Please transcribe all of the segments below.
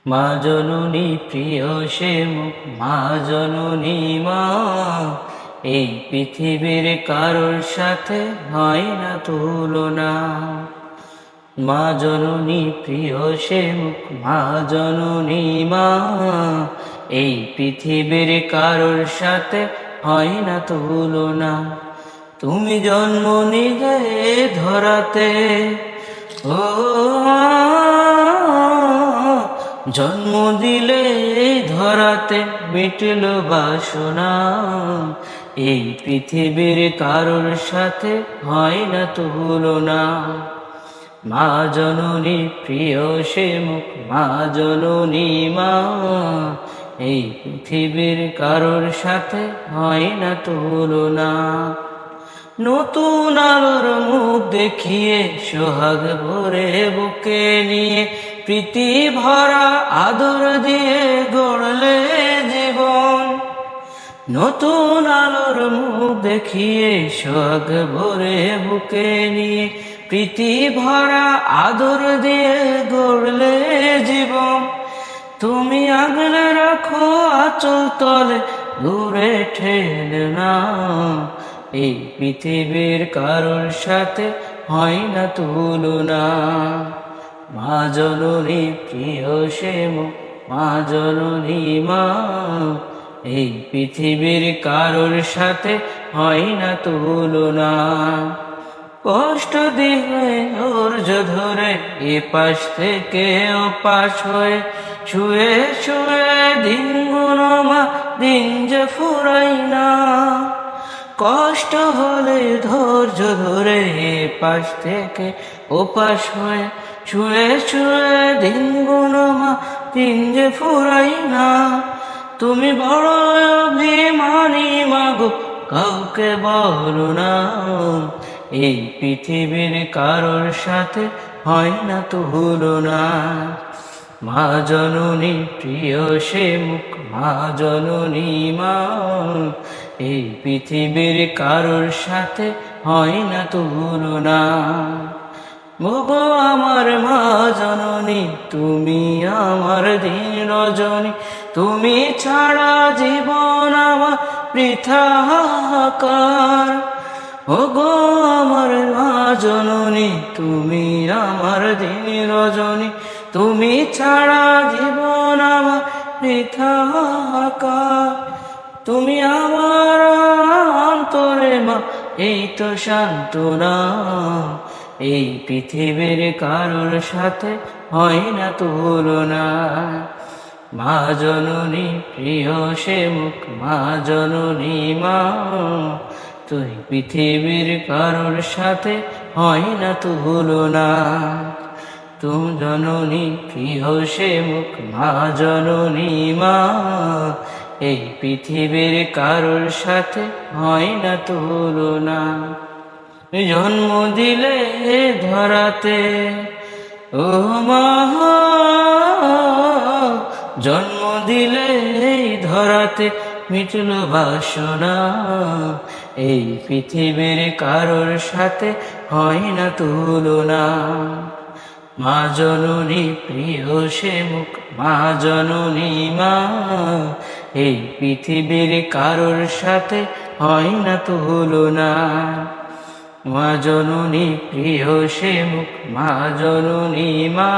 মা জননী প্রিয় সে মুখ, মা জননী মা। এই পৃথিবীর কারোর সাথে হয় না তুলনা। মা জননী প্রিয় সে মুখ, মা জননী মা। এই পৃথিবীর কারোর সাথে হয় না তুলনা। তুমি জন্ম নিলে ধরাতে, ও জন্ম দিলে ধরাতে, মিটল বাসনা। এই পৃথিবীর কারোর সাথে হয় না তুলনা। মা জননী প্রিয় সে মুখ, মা জননী মা। এই পৃথিবীর কারোর সাথে হয় না তুলনা। নতুন আলোর মুখ দেখিয়ে, সোহাগ ভরে বুকে নিয়ে, প্রীতি ভরা আদর দিয়ে গড়লে জীবন। নতুন আলোর মুখ দেখিয়ে, সোহাগ ভরে বুকে নিয়ে, প্রীতি ভরা আদর দিয়ে গড়লে জীবন। তুমি আগলে রাখো আঁচল তলে, দূরে ঠেলে না। এই পৃথিবীর কারোর সাথে হয় না তুলনা। মা জননী প্রিয় সে মুখ, মা জননী মা। এই পৃথিবীর কারোর সাথে হয় না তুলনা। কষ্ট দিলে ধৈর্য ধরে, এ পাশ থেকে ও পাশ হয়ে, শুয়ে শুয়ে দিন গুনো মা, দিন যে ফুরাই না। কষ্ট হলে ধৈর্য ধরে, এ পাশ থেকে ও পাশ হয়ে, শুয়ে শুয়ে দিন গুনো মা, দিন যে ফুরাই না। তুমি বড় অভিমানী মাগো, কাউকে বলো না। এই পৃথিবীর কারোর সাথে হয় না তুলনা। মা জননী প্রিয় সে মুখ, মা জননী মা। এই পৃথিবীর কারোর সাথে হয় না তুলনা। ওগো আমার মা জননী, তুমি আমার দিন রজনী। তুমি ছাড়া জীবন আমার বৃথা হাহাকার। ওগো আমার মা জননী, তুমি আমার দিন রজনী। তুমি ছাড়া জীবন আমার বৃথা হাহাকার। তুমি আমার অন্তরে মা, এই তো সান্ত্বনা। এই পৃথিবীর কারোর সাথে হয় না তুলনা। মা জননী প্রিয় সে মুখ, মা জননী মা। তুই পৃথিবীর কারোর সাথে হয় না তুলনা। তুমি জননী প্রিয় সে মুখ, মা জননী মা। এই পৃথিবীর কারোর সাথে হয় না তুলনা। জন্ম দিলে ধরাতে, ও মা, জন্ম দিলে ধরাতে, মিটল বাসনা। এই পৃথিবীর কারোর সাথে হয় না তুলনা। মা জননী প্রিয় সে মুখ, মা জননী মা। এই পৃথিবীর কারোর সাথে হয় না তুলনা। মা জননী প্রিয় সে মুখ, মা জননী মা।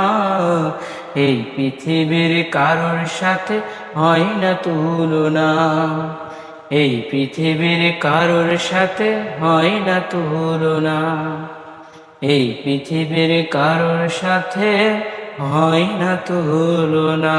এই পৃথিবীর কারোর সাথে হয় না তুলনা। এই পৃথিবীর কারোর সাথে হয় না তুলনা। এই পৃথিবীর কারোর সাথে হয় না তুলনা।